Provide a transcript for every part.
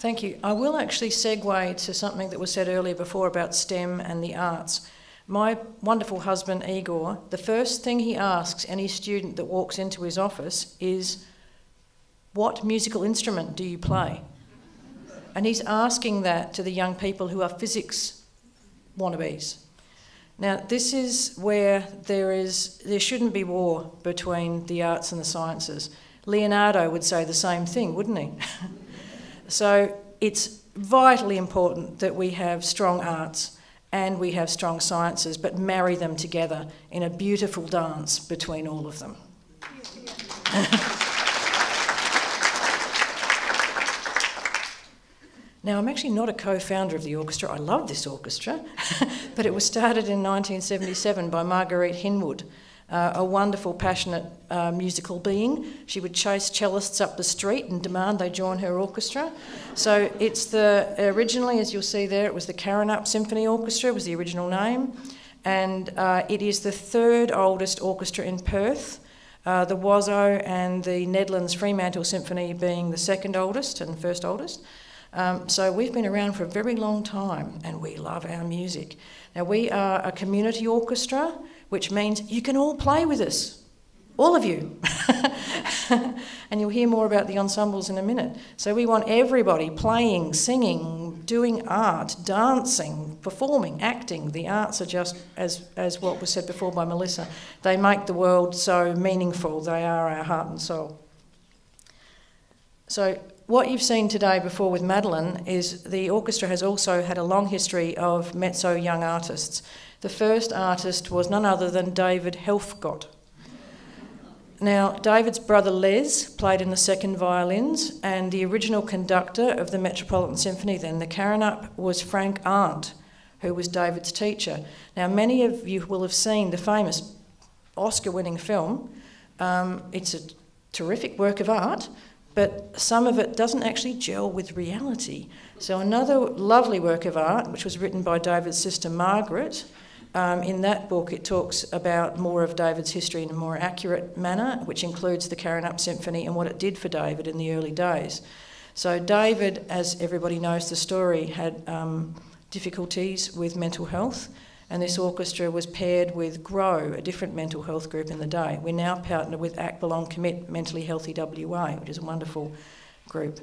Thank you. I will actually segue to something that was said earlier before about STEM and the arts. My wonderful husband, Igor, the first thing he asks any student that walks into his office is, what musical instrument do you play? And he's asking that to the young people who are physics wannabes. Now, this is where there shouldn't be war between the arts and the sciences. Leonardo would say the same thing, wouldn't he? So it's vitally important that we have strong arts and we have strong sciences, but marry them together in a beautiful dance between all of them. Now, I'm actually not a co-founder of the orchestra. I love this orchestra, but it was started in 1977 by Marguerite Hinwood, a wonderful, passionate musical being. She would chase cellists up the street and demand they join her orchestra. So it's originally, as you'll see there, it was the Clara Symphony Orchestra, was the original name, and it is the third oldest orchestra in Perth, the Wazo and the Nedlands Fremantle Symphony being the second oldest and first oldest. So we've been around for a very long time and we love our music. Now we are a community orchestra, which means you can all play with us, all of you. And you'll hear more about the ensembles in a minute. So we want everybody playing, singing, doing art, dancing, performing, acting. The arts are just, as what was said before by Melissa, they make the world so meaningful. They are our heart and soul. So what you've seen today before with Madeline is the orchestra has also had a long history of mezzo young artists. The first artist was none other than David Helfgott. Now, David's brother Les played in the second violins, and the original conductor of the Metropolitan Symphony then, the Caranup, was Frank Arndt, who was David's teacher. Now, many of you will have seen the famous Oscar-winning film. It's a terrific work of art, but some of it doesn't actually gel with reality. So another lovely work of art, which was written by David's sister Margaret, in that book it talks about more of David's history in a more accurate manner, which includes the Caranup Symphony and what it did for David in the early days. So David, as everybody knows the story, had difficulties with mental health, and this orchestra was paired with GROW, a different mental health group in the day. We're now partnered with Act Belong Commit Mentally Healthy WA, which is a wonderful group.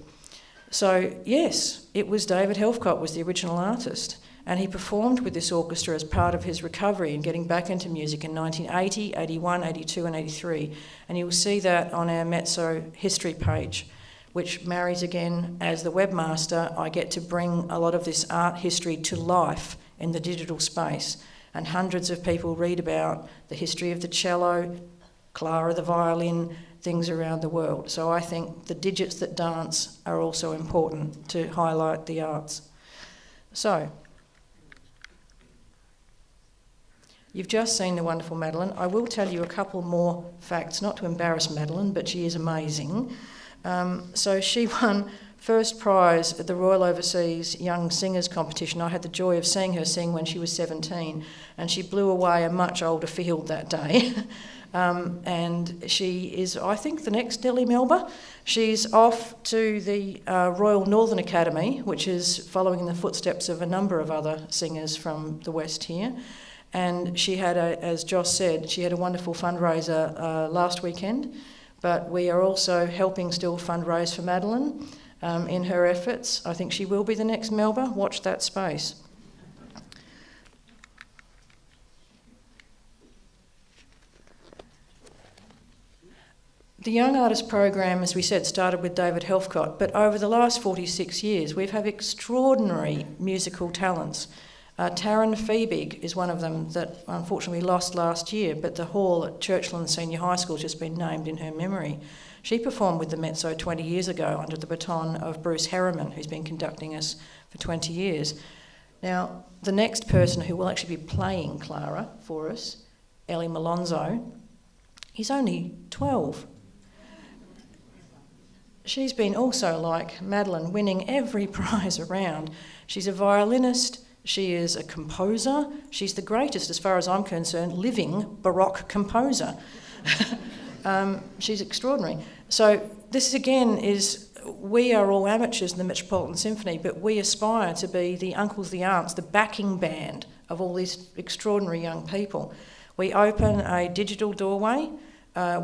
So yes, it was David Helfgott was the original artist, and he performed with this orchestra as part of his recovery and getting back into music in 1980, 81, 82 and 83. And you will see that on our Mezzo history page, which marries again, as the webmaster, I get to bring a lot of this art history to life in the digital space, and hundreds of people read about the history of the cello, Clara the violin, things around the world. So I think the digits that dance are also important to highlight the arts. So, you've just seen the wonderful Madeline. I will tell you a couple more facts, not to embarrass Madeline, but she is amazing. So she won first prize at the Royal Overseas Young Singers Competition. I had the joy of seeing her sing when she was 17, and she blew away a much older field that day. And she is, I think, the next Ellie Malonzo. She's off to the Royal Northern Academy, which is following in the footsteps of a number of other singers from the West here. And she had, as Joss said, she had a wonderful fundraiser last weekend, but we are also helping still fundraise for Madeline. In her efforts. I think she will be the next Melba. Watch that space. The Young Artist Program, as we said, started with David Helfgott, but over the last 46 years we've had extraordinary musical talents. Taryn Feebig is one of them that unfortunately lost last year, but the hall at Churchland Senior High School has just been named in her memory. She performed with the Mezzo 20 years ago under the baton of Bruce Harriman, who's been conducting us for 20 years. Now, the next person who will actually be playing Clara for us, Ellie Malonzo, he's only 12. She's been also, like Madeline, winning every prize around. She's a violinist, she is a composer, she's the greatest, as far as I'm concerned, living Baroque composer. She's extraordinary. So this again is we are all amateurs in the Metropolitan Symphony, but we aspire to be the uncles, the aunts, the backing band of all these extraordinary young people. We open a digital doorway,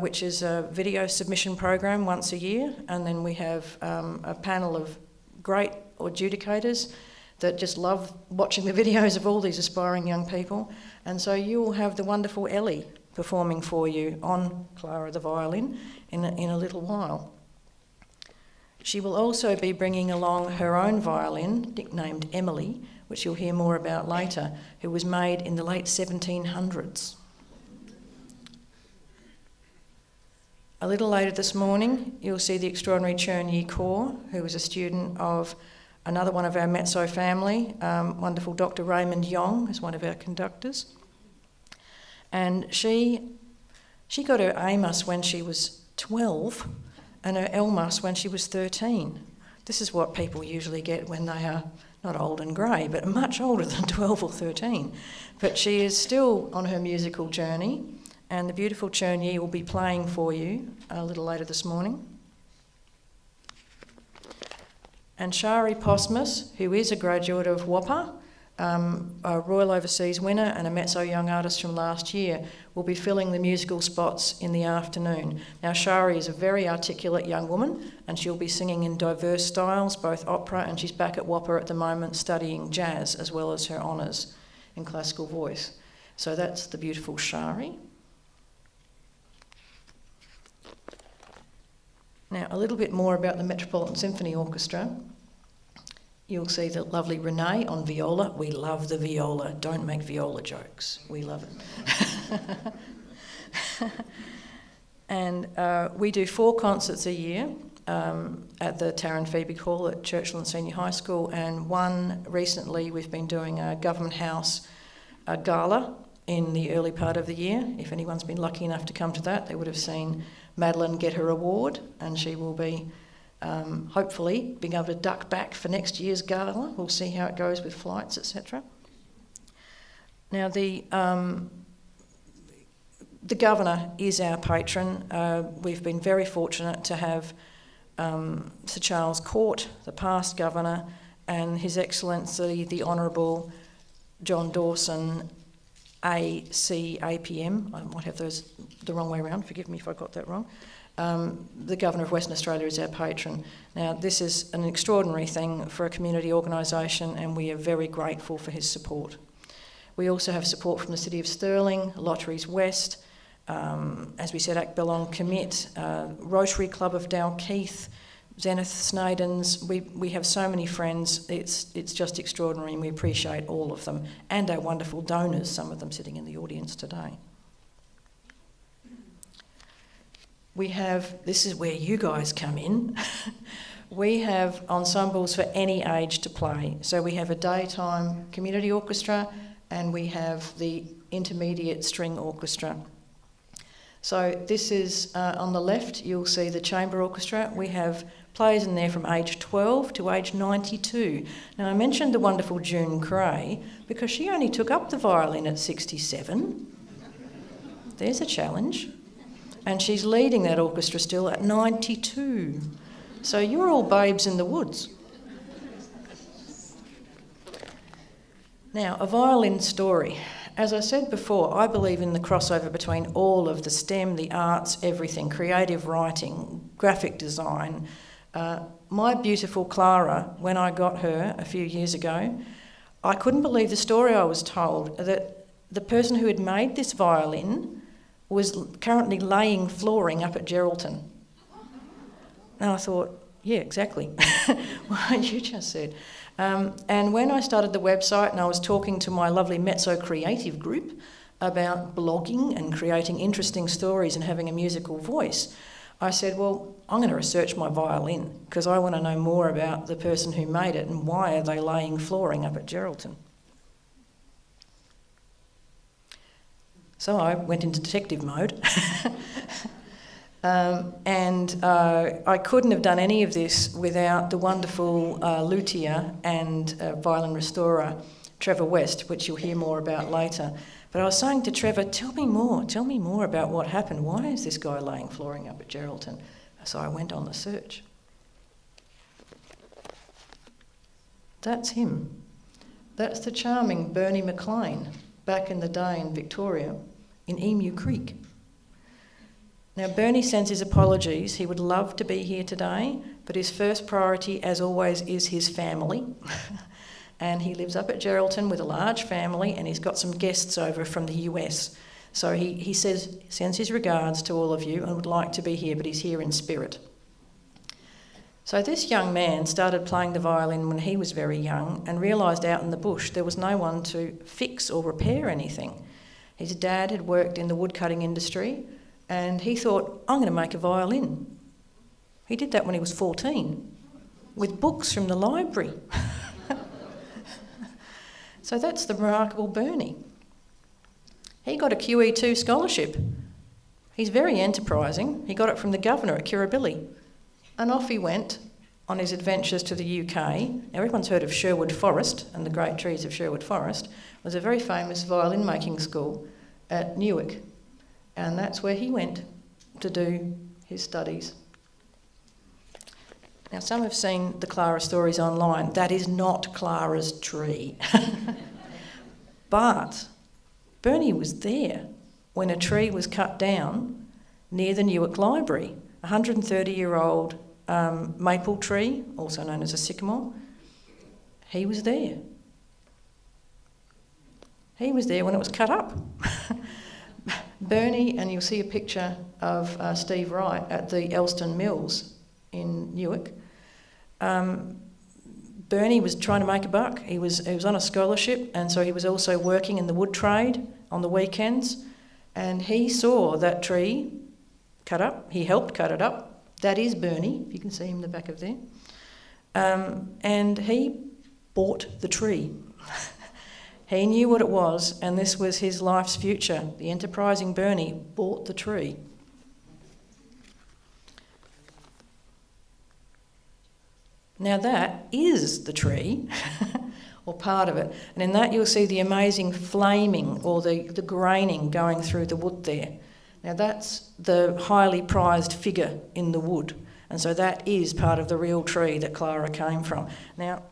which is a video submission program once a year, and then we have a panel of great adjudicators that just love watching the videos of all these aspiring young people. And so you will have the wonderful Ellie performing for you on Clara the violin in a little while. She will also be bringing along her own violin, nicknamed Emily, which you'll hear more about later, who was made in the late 1700s. A little later this morning, you'll see the extraordinary Churn Yi Kaur, who was a student of another one of our mezzo family, wonderful Dr. Raymond Yong, is one of our conductors. And she got her Amos when she was 12 and her Elmas when she was 13. This is what people usually get when they are not old and grey, but much older than 12 or 13. But she is still on her musical journey, and the beautiful Churn Yi will be playing for you a little later this morning. And Shari Posmus, who is a graduate of WAPA, a Royal Overseas winner and a Mezzo Young Artist from last year, will be filling the musical spots in the afternoon. Now, Shari is a very articulate young woman, and she'll be singing in diverse styles, both opera, and she's back at WAPA at the moment studying jazz as well as her honours in classical voice. So that's the beautiful Shari. Now, a little bit more about the Metropolitan Symphony Orchestra. You'll see the lovely Renee on viola. We love the viola. Don't make viola jokes. We love it. And we do 4 concerts a year at the Taryn Phoebe Hall at Churchland Senior High School, and one recently we've been doing a Government House gala in the early part of the year. If anyone's been lucky enough to come to that, they would have seen Madeline get her award, and she will be hopefully being able to duck back for next year's gala. We'll see how it goes with flights, etc. Now, the Governor is our patron. We've been very fortunate to have Sir Charles Court, the past Governor, and His Excellency the Honourable John Dawson, ACAPM. I might have those the wrong way around, forgive me if I got that wrong. The Governor of Western Australia is our patron. Now, this is an extraordinary thing for a community organisation, and we are very grateful for his support. We also have support from the City of Stirling, Lotteries West, as we said, Akbelong Commit, Rotary Club of Dalkeith, Zenith Snadens. We have so many friends, it's just extraordinary, and we appreciate all of them, and our wonderful donors, some of them sitting in the audience today. We have, this is where you guys come in, we have ensembles for any age to play. So we have a daytime community orchestra, and we have the intermediate string orchestra. So this is, on the left, you'll see the chamber orchestra. We have players in there from age 12 to age 92. Now, I mentioned the wonderful June Cray because she only took up the violin at 67. There's a challenge. And she's leading that orchestra still at 92. So you're all babes in the woods. Now, a violin story. As I said before, I believe in the crossover between all of the STEM, the arts, everything, creative writing, graphic design. My beautiful Clara, when I got her a few years ago, I couldn't believe the story I was told, that the person who had made this violin was currently laying flooring up at Geraldton. And I thought, yeah, exactly, what you just said. And when I started the website and I was talking to my lovely Mezzo creative group about blogging and creating interesting stories and having a musical voice, I said, well, I'm going to research my violin because I want to know more about the person who made it and why are they laying flooring up at Geraldton. So I went into detective mode and I couldn't have done any of this without the wonderful luthier and violin restorer, Trevor West, which you'll hear more about later. But I was saying to Trevor, tell me more about what happened. Why is this guy laying flooring up at Geraldton? So I went on the search. That's him. That's the charming Bernie McLean back in the day in Victoria, in Emu Creek. Now, Bernie sends his apologies. He would love to be here today, but his first priority, as always, is his family. And he lives up at Geraldton with a large family, and he's got some guests over from the US. So he sends his regards to all of you and would like to be here, but he's here in spirit. So this young man started playing the violin when he was very young and realised out in the bush there was no one to fix or repair anything. His dad had worked in the woodcutting industry, and he thought, I'm going to make a violin. He did that when he was 14, with books from the library. So that's the remarkable Bernie. He got a QE2 scholarship. He's very enterprising. He got it from the governor at Kirribilli. And off he went on his adventures to the UK. Now, everyone's heard of Sherwood Forest and the great trees of Sherwood Forest. It was a very famous violin making school at Newark. And that's where he went to do his studies. Now, some have seen the Clara stories online. That is not Clara's tree. But Bernie was there when a tree was cut down near the Newark Library, a 130-year-old maple tree, also known as a sycamore. He was there. He was there when it was cut up. Bernie, and you'll see a picture of Steve Wright at the Elston Mills in Newark. Bernie was trying to make a buck. He was on a scholarship, and so he was also working in the wood trade on the weekends. And he saw that tree cut up. He helped cut it up. That is Bernie, if you can see him in the back of there. And he bought the tree. He knew what it was, and this was his life's future. The enterprising Bernie bought the tree. Now that is the tree, or part of it, and in that you'll see the amazing flaming or the graining going through the wood there. Now that's the highly prized figure in the wood, and so that is part of the real tree that Clara came from. Now,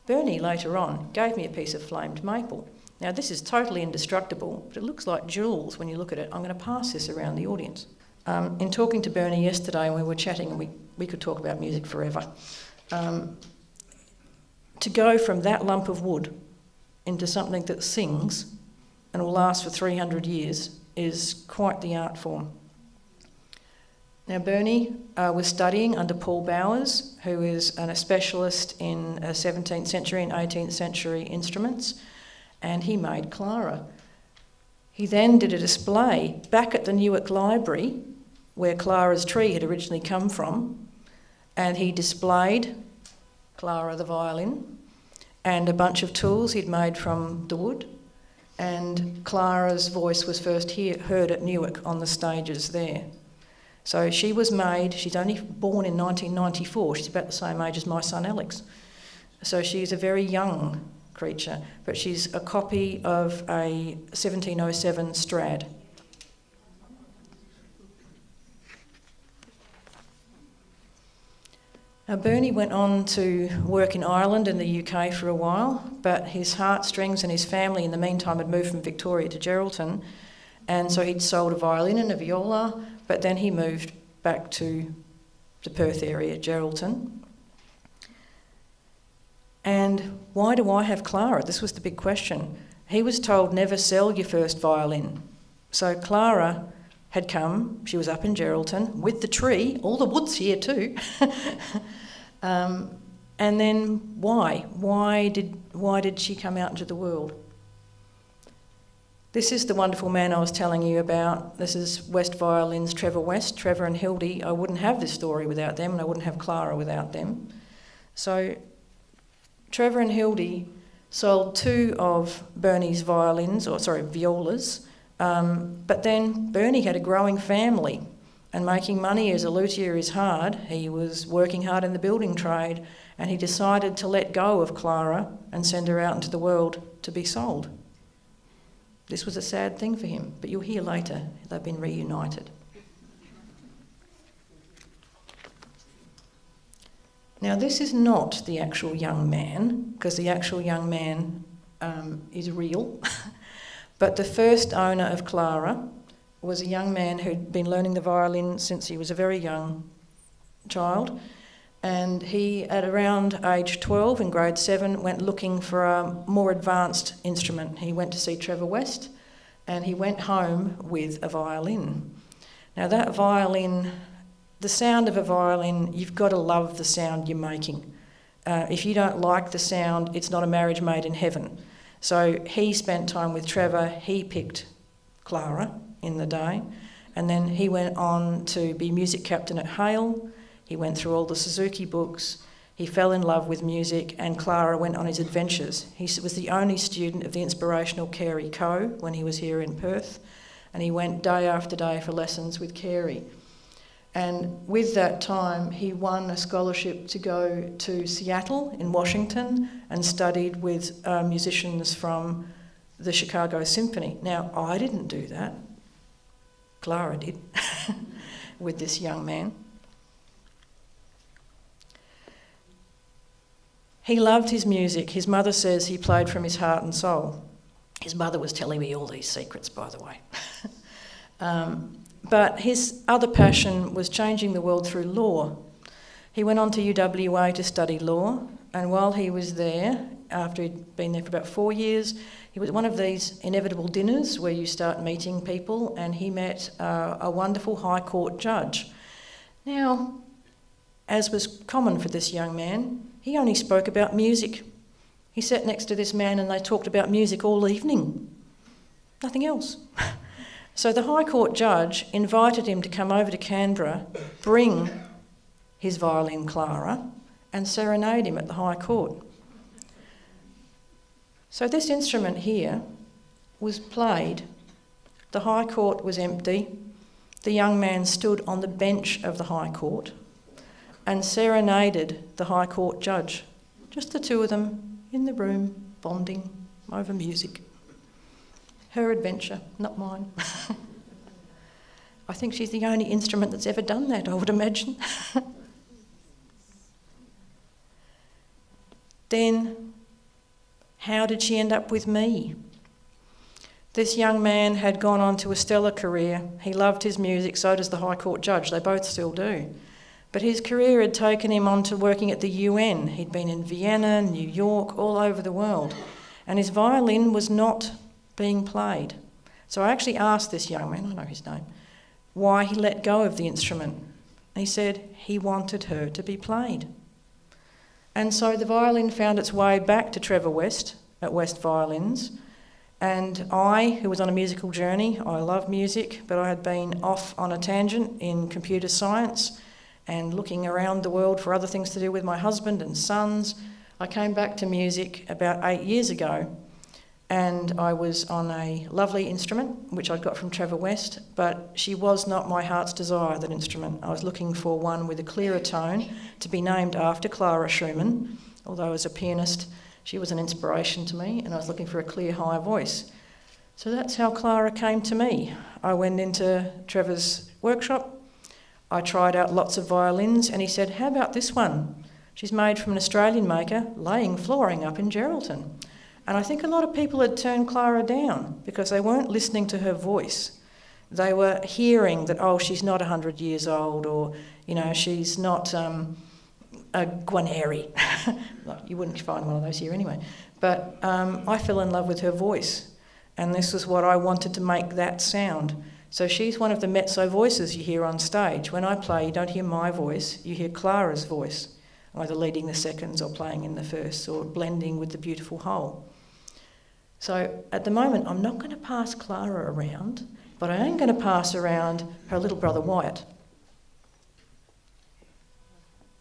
Bernie later on gave me a piece of flamed maple. Now this is totally indestructible, but it looks like jewels when you look at it. I'm going to pass this around the audience. In talking to Bernie yesterday, and we were chatting, and we could talk about music forever. To go from that lump of wood into something that sings and will last for 300 years is quite the art form. Now, Bernie was studying under Paul Bowers, who is a specialist in 17th century and 18th century instruments, and he made Clara. He then did a display back at the Newark Library, where Clara's tree had originally come from, and he displayed Clara the violin and a bunch of tools he'd made from the wood, and Clara's voice was first heard at Newark on the stages there. So she was made, she's only born in 1994, she's about the same age as my son Alex. So she's a very young creature, but she's a copy of a 1707 Strad. Now, Bernie went on to work in Ireland and the UK for a while, but his heartstrings and his family in the meantime had moved from Victoria to Geraldton, and so he'd sold a violin and a viola, but then he moved back to the Perth area, Geraldton. And why do I have Clara? This was the big question. He was told never sell your first violin. So Clara had come, she was up in Geraldton with the tree, all the wood's here too. And then why? Why did she come out into the world? This is the wonderful man I was telling you about. This is West Violins, Trevor West, Trevor and Hildy. I wouldn't have this story without them, and I wouldn't have Clara without them. So Trevor and Hildy sold 2 of Bernie's violas, but then Bernie had a growing family, and making money as a luthier is hard. He was working hard in the building trade, and he decided to let go of Clara and send her out into the world to be sold. This was a sad thing for him, but you'll hear later they've been reunited. Now, this is not the actual young man, because the actual young man is real, but the first owner of Clara was a young man who'd been learning the violin since he was a very young child, and he, at around age 12 in grade 7, went looking for a more advanced instrument. He went to see Trevor West, and he went home with a violin. Now, that violin, the sound of a violin, you've got to love the sound you're making. If you don't like the sound, it's not a marriage made in heaven. So he spent time with Trevor, he picked Clara in the day, and then he went on to be music captain at Hale. He went through all the Suzuki books, he fell in love with music, and Clara went on his adventures. He was the only student of the inspirational Carey Coe when he was here in Perth, and he went day after day for lessons with Carey. And with that time, he won a scholarship to go to Seattle in Washington and studied with musicians from the Chicago Symphony. Now, I didn't do that. Clara did with this young man. He loved his music. His mother says he played from his heart and soul. His mother was telling me all these secrets, by the way. But his other passion was changing the world through law. He went on to UWA to study law, and while he was there, after he'd been there for about 4 years, he was at one of these inevitable dinners where you start meeting people, and he met a wonderful High Court judge. Now, as was common for this young man, he only spoke about music. He sat next to this man and they talked about music all evening. Nothing else. So the High Court judge invited him to come over to Canberra, bring his violin Clara, and serenade him at the High Court. So this instrument here was played. The High Court was empty. The young man stood on the bench of the High Court and serenaded the High Court judge. Just the two of them in the room, bonding over music. Her adventure, not mine. I think she's the only instrument that's ever done that, I would imagine. Then, how did she end up with me? This young man had gone on to a stellar career. He loved his music, so does the High Court judge. They both still do. But his career had taken him on to working at the UN. He'd been in Vienna, New York, all over the world. And his violin was not being played. So I actually asked this young man, I know his name, why he let go of the instrument. And he said he wanted her to be played. And so the violin found its way back to Trevor West at West Violins. And I, who was on a musical journey, I love music, but I had been off on a tangent in computer science and looking around the world for other things to do with my husband and sons. I came back to music about 8 years ago, and I was on a lovely instrument, which I'd got from Trevor West, but she was not my heart's desire, that instrument. I was looking for one with a clearer tone, to be named after Clara Schumann. Although as a pianist, she was an inspiration to me, and I was looking for a clear, high voice. So that's how Clara came to me. I went into Trevor's workshop, I tried out lots of violins, and he said, how about this one? She's made from an Australian maker, laying flooring up in Geraldton. And I think a lot of people had turned Clara down because they weren't listening to her voice. They were hearing that, oh, she's not 100 years old, or, you know, she's not a Guarneri. You wouldn't find one of those here anyway. But I fell in love with her voice, and this was what I wanted to make that sound. So she's one of the mezzo voices you hear on stage. When I play, you don't hear my voice, you hear Clara's voice, either leading the seconds or playing in the firsts or blending with the beautiful whole. So at the moment, I'm not going to pass Clara around, but I am going to pass around her little brother Wyatt.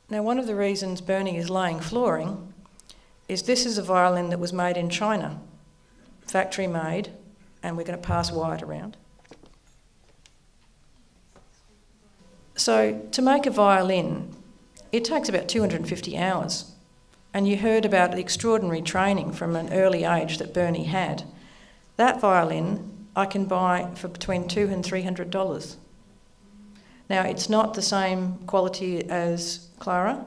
Now, one of the reasons Bernie is laying flooring is this is a violin that was made in China, factory made, and we're going to pass Wyatt around. So to make a violin, it takes about 250 hours. And you heard about the extraordinary training from an early age that Bernie had. That violin I can buy for between $200 and $300. Now, it's not the same quality as Clara,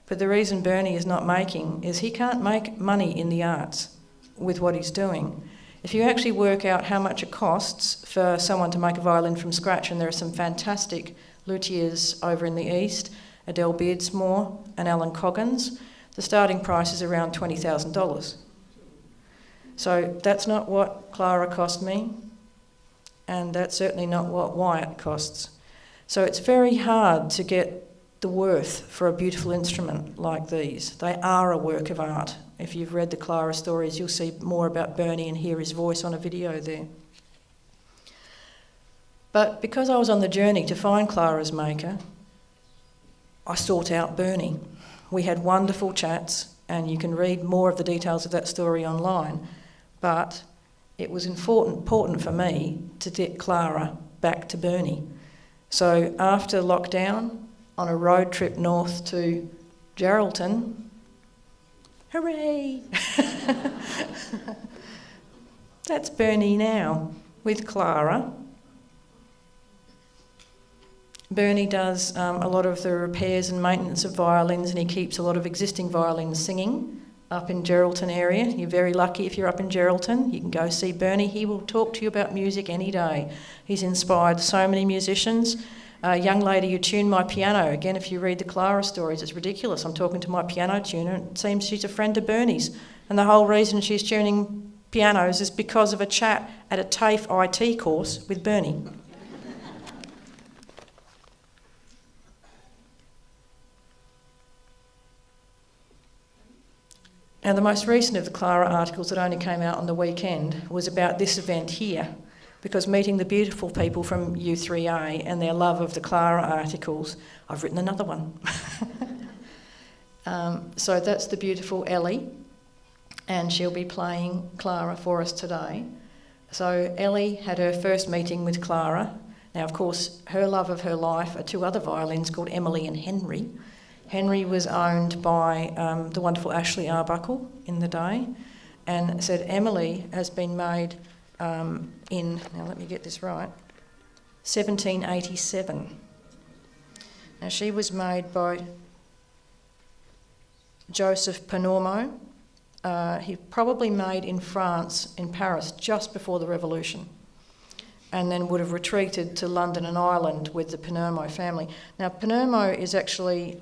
But the reason Bernie is not making is he can't make money in the arts with what he's doing. If you actually work out how much it costs for someone to make a violin from scratch, and there are some fantastic luthiers over in the east, Adele Beardsmore and Alan Coggins, the starting price is around $20,000. So that's not what Clara cost me, and that's certainly not what Wyatt costs. So it's very hard to get the worth for a beautiful instrument like these. They are a work of art. If you've read the Clara stories, you'll see more about Bernie and hear his voice on a video there. But because I was on the journey to find Clara's maker, I sought out Bernie. We had wonderful chats, and you can read more of the details of that story online. But it was important for me to get Clara back to Bernie. So after lockdown, on a road trip north to Geraldton, hooray! That's Bernie now, with Clara. Bernie does a lot of the repairs and maintenance of violins, and he keeps a lot of existing violins singing up in Geraldton area. You're very lucky if you're up in Geraldton. You can go see Bernie. He will talk to you about music any day. He's inspired so many musicians. A young lady who tuned my piano, again, if you read the Clara stories, it's ridiculous. I'm talking to my piano tuner, and it seems she's a friend of Bernie's. And the whole reason she's tuning pianos is because of a chat at a TAFE IT course with Bernie. Now, the most recent of the Clara articles that only came out on the weekend was about this event here, because meeting the beautiful people from U3A and their love of the Clara articles, I've written another one. So that's the beautiful Ellie, and she'll be playing Clara for us today. So Ellie had her first meeting with Clara. Now, of course, her love of her life are two other violins called Emily and Henry. Henry was owned by the wonderful Ashley Arbuckle in the day, and said Emily has been made in, now let me get this right, 1787. Now she was made by Joseph Panormo. He probably made in France, in Paris, just before the Revolution, and then would have retreated to London and Ireland with the Panormo family. Now, Panormo is actually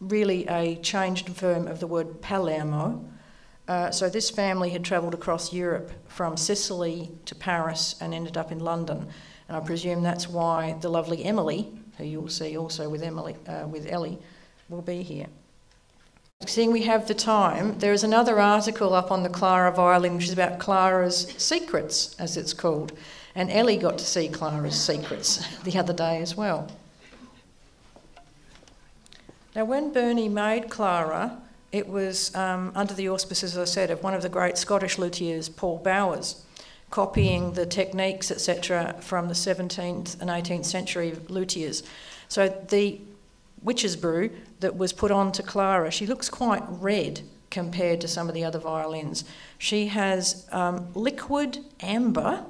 really a changed form of the word Palermo. So this family had travelled across Europe from Sicily to Paris and ended up in London. And I presume that's why the lovely Emily, who you'll see also with Ellie, will be here. Seeing we have the time, there is another article up on the Clara violin, which is about Clara's secrets, as it's called. And Ellie got to see Clara's secrets the other day as well. Now, when Bernie made Clara, it was under the auspices, as I said, of one of the great Scottish luthiers, Paul Bowers, copying the techniques, etc., from the 17th and 18th century luthiers. So the witch's brew that was put on to Clara, she looks quite red compared to some of the other violins. She has liquid amber,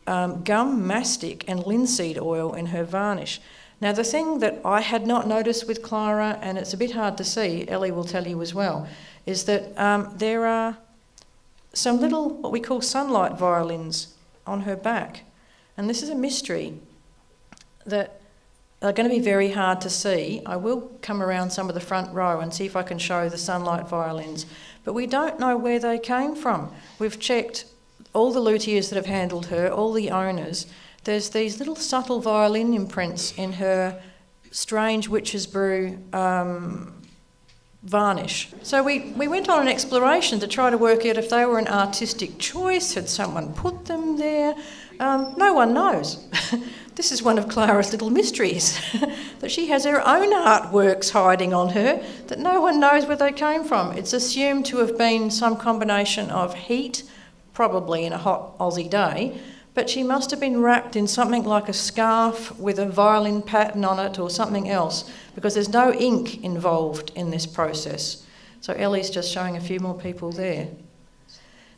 gum mastic and linseed oil in her varnish. Now, the thing that I had not noticed with Clara, and it's a bit hard to see, Ellie will tell you as well, is that there are some little, what we call sunlight violins on her back. And this is a mystery that are going to be very hard to see. I will come around some of the front row and see if I can show the sunlight violins. But we don't know where they came from. We've checked all the luthiers that have handled her, all the owners. There's these little subtle violin imprints in her strange witch's brew varnish. So we went on an exploration to try to work out if they were an artistic choice. Had someone put them there? No one knows. This is one of Clara's little mysteries, that she has her own artworks hiding on her that no one knows where they came from. It's assumed to have been some combination of heat, probably in a hot Aussie day, but she must have been wrapped in something like a scarf with a violin pattern on it or something else, because there's no ink involved in this process. So Ellie's just showing a few more people there.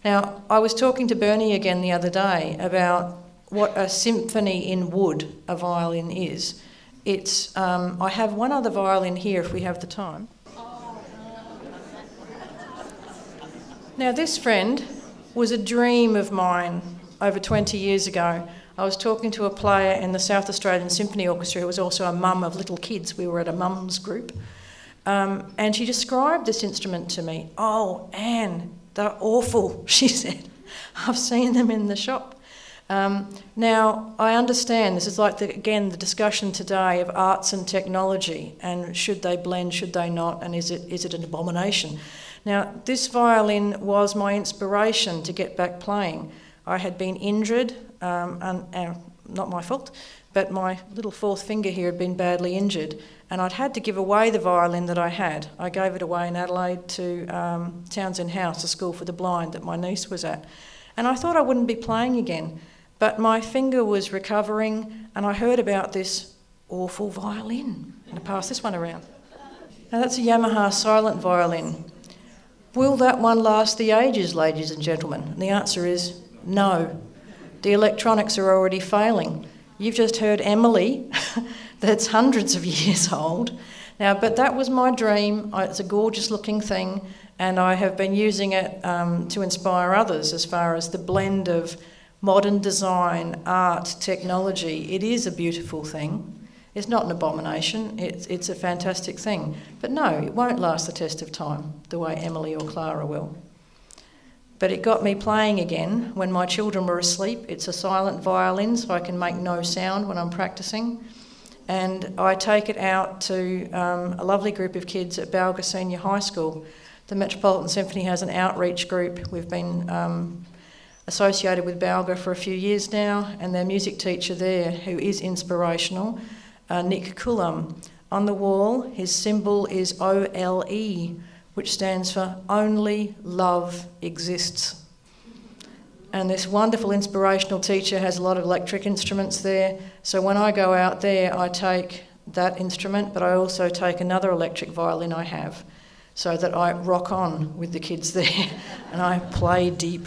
Now, I was talking to Bernie again the other day about what a symphony in wood a violin is. I have one other violin here if we have the time. Now this friend was a dream of mine over 20 years ago. I was talking to a player in the South Australian Symphony Orchestra who was also a mum of little kids. We were at a mums group. And she described this instrument to me. "Oh, Anne, they're awful," she said. "I've seen them in the shop." Now, I understand this is like, again, the discussion today of arts and technology, and should they blend, should they not, and is it an abomination? Now, this violin was my inspiration to get back playing. I had been injured, not my fault, but my little fourth finger here had been badly injured, and I'd had to give away the violin that I had. I gave it away in Adelaide to Townsend House, a school for the blind that my niece was at, and I thought I wouldn't be playing again. But my finger was recovering, and I heard about this awful violin. I'm going to pass this one around. Now that's a Yamaha silent violin. Will that one last the ages, ladies and gentlemen? And the answer is no. The electronics are already failing. You've just heard Emily, that's hundreds of years old. Now, but that was my dream. It's a gorgeous looking thing, and I have been using it to inspire others as far as the blend of modern design, art, technology. It is a beautiful thing. It's not an abomination. It's a fantastic thing. But no, it won't last the test of time the way Emily or Clara will. But it got me playing again when my children were asleep. It's a silent violin, so I can make no sound when I'm practicing. And I take it out to a lovely group of kids at Balga Senior High School. The Metropolitan Symphony has an outreach group. We've been associated with Balga for a few years now, and their music teacher there, who is inspirational, Nick Coulomb. On the wall, his symbol is OLE, which stands for Only Love Exists. And this wonderful inspirational teacher has a lot of electric instruments there, so when I go out there I take that instrument, but I also take another electric violin I have, so that I rock on with the kids there and I play deep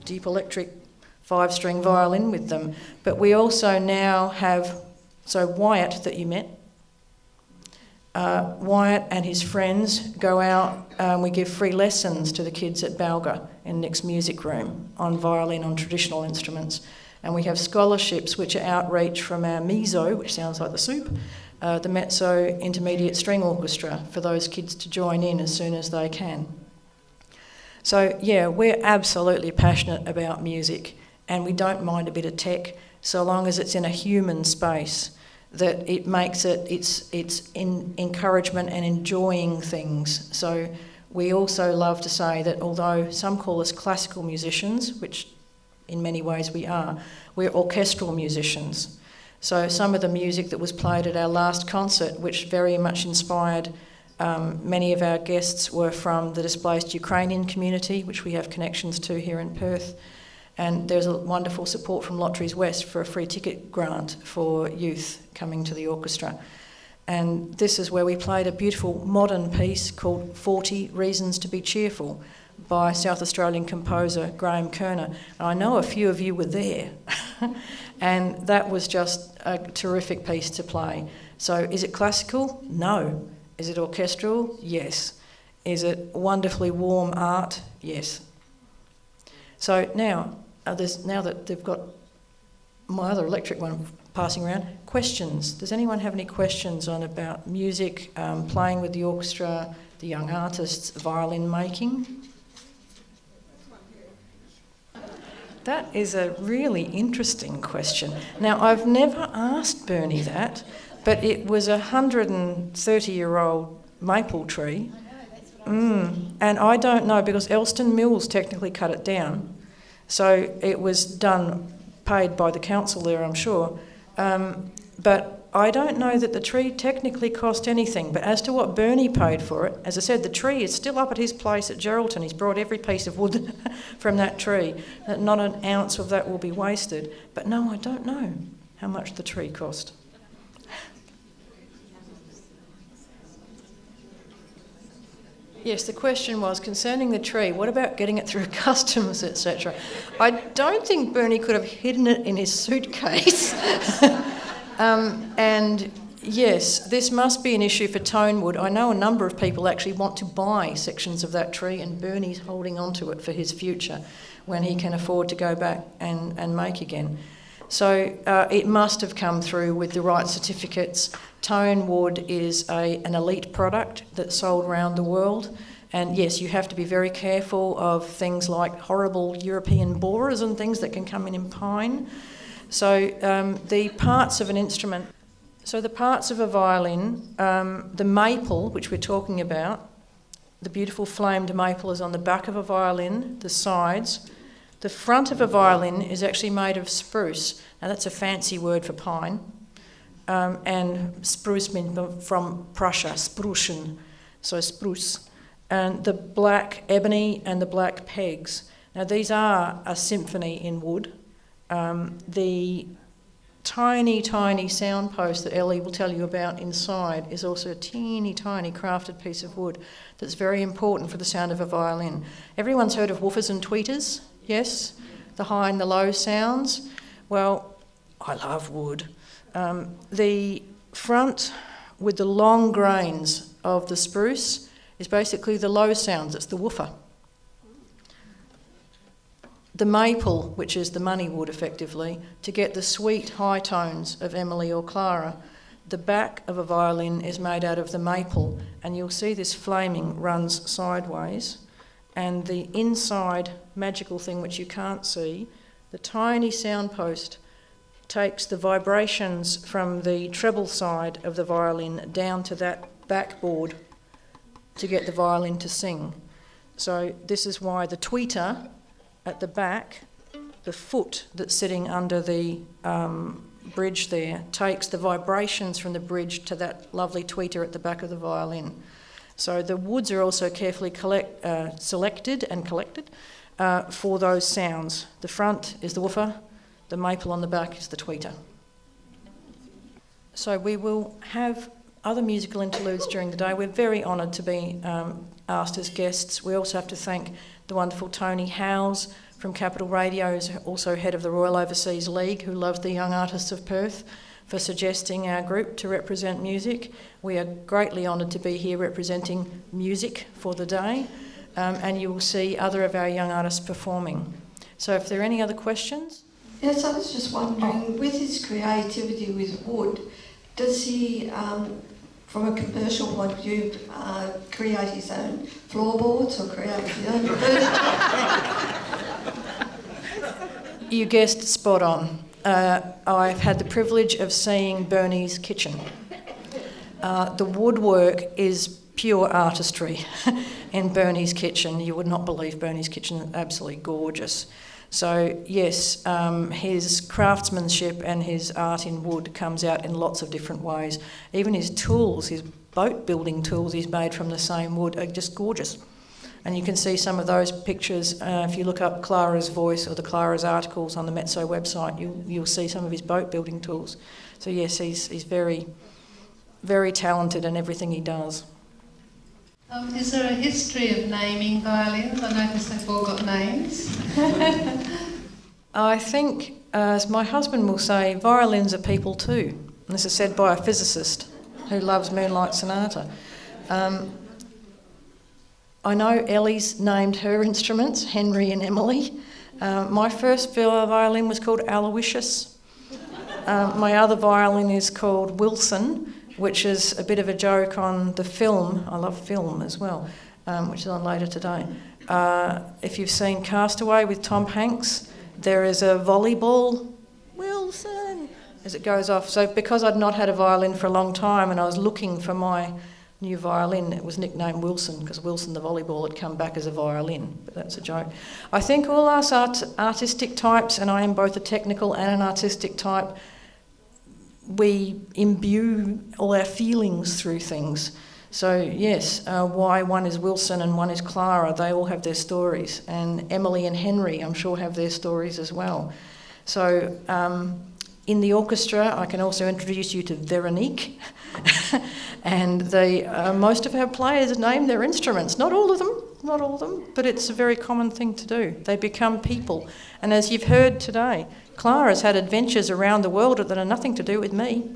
electric 5-string violin with them. But we also now have, so Wyatt that you met, Wyatt and his friends go out and we give free lessons to the kids at Balga in Nick's music room on violin, on traditional instruments. And we have scholarships which are outreach from our MESO, which sounds like the soup, the Mezzo Intermediate String Orchestra, for those kids to join in as soon as they can. So yeah, we're absolutely passionate about music, and we don't mind a bit of tech so long as it's in a human space, that it makes it's in encouragement and enjoying things. So we also love to say that although some call us classical musicians, which in many ways we are, we're orchestral musicians. So some of the music that was played at our last concert, which very much inspired many of our guests, were from the displaced Ukrainian community, which we have connections to here in Perth. And there's a wonderful support from Lotteries West for a free ticket grant for youth coming to the orchestra. And this is where we played a beautiful modern piece called 40 Reasons to be Cheerful by South Australian composer Graham Kerner. And I know a few of you were there. And that was just a terrific piece to play. So is it classical? No. Is it orchestral? Yes. Is it wonderfully warm art? Yes. So now that they've got my other electric one passing around, questions. Does anyone have any questions on about music, playing with the orchestra, the young artists, violin making? That is a really interesting question. Now, I've never asked Bernie that, but it was a 130-year-old maple tree. And I don't know, because Elston Mills technically cut it down. So it was paid by the council there, I'm sure. But I don't know that the tree technically cost anything. But as to what Bernie paid for it, as I said, the tree is still up at his place at Geraldton. He's brought every piece of wood from that tree. Not an ounce of that will be wasted. But no, I don't know how much the tree cost. Yes, the question was concerning the tree, what about getting it through customs, etc.? I don't think Bernie could have hidden it in his suitcase. And Yes, this must be an issue for Tonewood. I know a number of people actually want to buy sections of that tree, and Bernie's holding on to it for his future when he can afford to go back and make again. So it must have come through with the right certificates. Tonewood is an elite product that's sold around the world. And yes, you have to be very careful of things like horrible European borers and things that can come in pine. So the parts of an instrument... So the parts of a violin, the maple, which we're talking about, the beautiful flamed maple is on the back of a violin, the sides. The front of a violin is actually made of spruce. Now that's a fancy word for pine. And spruce means from Prussia, spruchen, so spruce. And the black ebony and the black pegs. Now these are a symphony in wood. The tiny, tiny sound post that Ellie will tell you about inside is also a teeny, tiny crafted piece of wood that's very important for the sound of a violin. Everyone's heard of woofers and tweeters, yes? The high and the low sounds. Well, I love wood. The front with the long grains of the spruce is basically the low sounds, it's the woofer. The maple, which is the money wood effectively, to get the sweet high tones of Emily or Clara. The back of a violin is made out of the maple, and you'll see this flaming runs sideways. And the inside magical thing which you can't see, the tiny sound post takes the vibrations from the treble side of the violin down to that backboard to get the violin to sing. So this is why the tweeter at the back, the foot that's sitting under the bridge there, takes the vibrations from the bridge to that lovely tweeter at the back of the violin. So the woods are also carefully selected and collected for those sounds. The front is the woofer, the maple on the back is the tweeter. So we will have other musical interludes during the day. We're very honoured to be asked as guests. We also have to thank the wonderful Tony Howes from Capital Radio, who's also head of the Royal Overseas League, who loves the young artists of Perth, for suggesting our group to represent music. We are greatly honoured to be here representing music for the day, and you will see other of our young artists performing. So if there are any other questions? Yes, I was just wondering, with his creativity with wood, does he, from a commercial point of view, create his own floorboards or create his own version? You guessed spot on. I've had the privilege of seeing Bernie's kitchen. The woodwork is pure artistry in Bernie's kitchen. You would not believe Bernie's kitchen is absolutely gorgeous. So yes, his craftsmanship and his art in wood comes out in lots of different ways. Even his tools, his boat building tools he's made from the same wood are just gorgeous. And you can see some of those pictures if you look up Clara's Voice or the Clara's articles on the Metso website. You'll see some of his boat building tools. So yes, he's very, very talented in everything he does. Is there a history of naming violins? I noticed they've all got names. I think, as my husband will say, violins are people too. And this is said by a physicist who loves Moonlight Sonata. I know Ellie's named her instruments, Henry and Emily. My first violin was called Aloysius. My other violin is called Wilson, which is a bit of a joke on the film. I love film as well, which is on later today. If you've seen Castaway with Tom Hanks, there is a volleyball, Wilson, as it goes off. So because I'd not had a violin for a long time and I was looking for my new violin, it was nicknamed Wilson because Wilson the volleyball had come back as a violin, but that's a joke. I think all us artistic types, and I am both a technical and an artistic type, we imbue all our feelings through things. So yes, why one is Wilson and one is Clara, they all have their stories. And Emily and Henry, I'm sure, have their stories as well. So in the orchestra, I can also introduce you to Veronique. And most of our players name their instruments. Not all of them, but it's a very common thing to do. They become people. And as you've heard today, Clara's had adventures around the world that are nothing to do with me.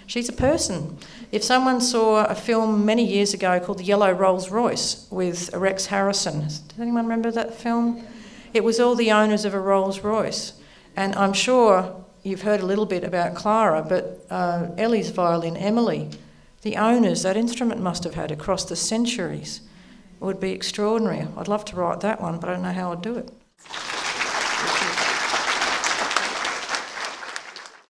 She's a person. If someone saw a film many years ago called The Yellow Rolls Royce with Rex Harrison, does anyone remember that film? It was all the owners of a Rolls Royce. And I'm sure you've heard a little bit about Clara, but Ellie's violin, Emily, the owners that instrument must have had across the centuries would be extraordinary. I'd love to write that one, but I don't know how I'd do it.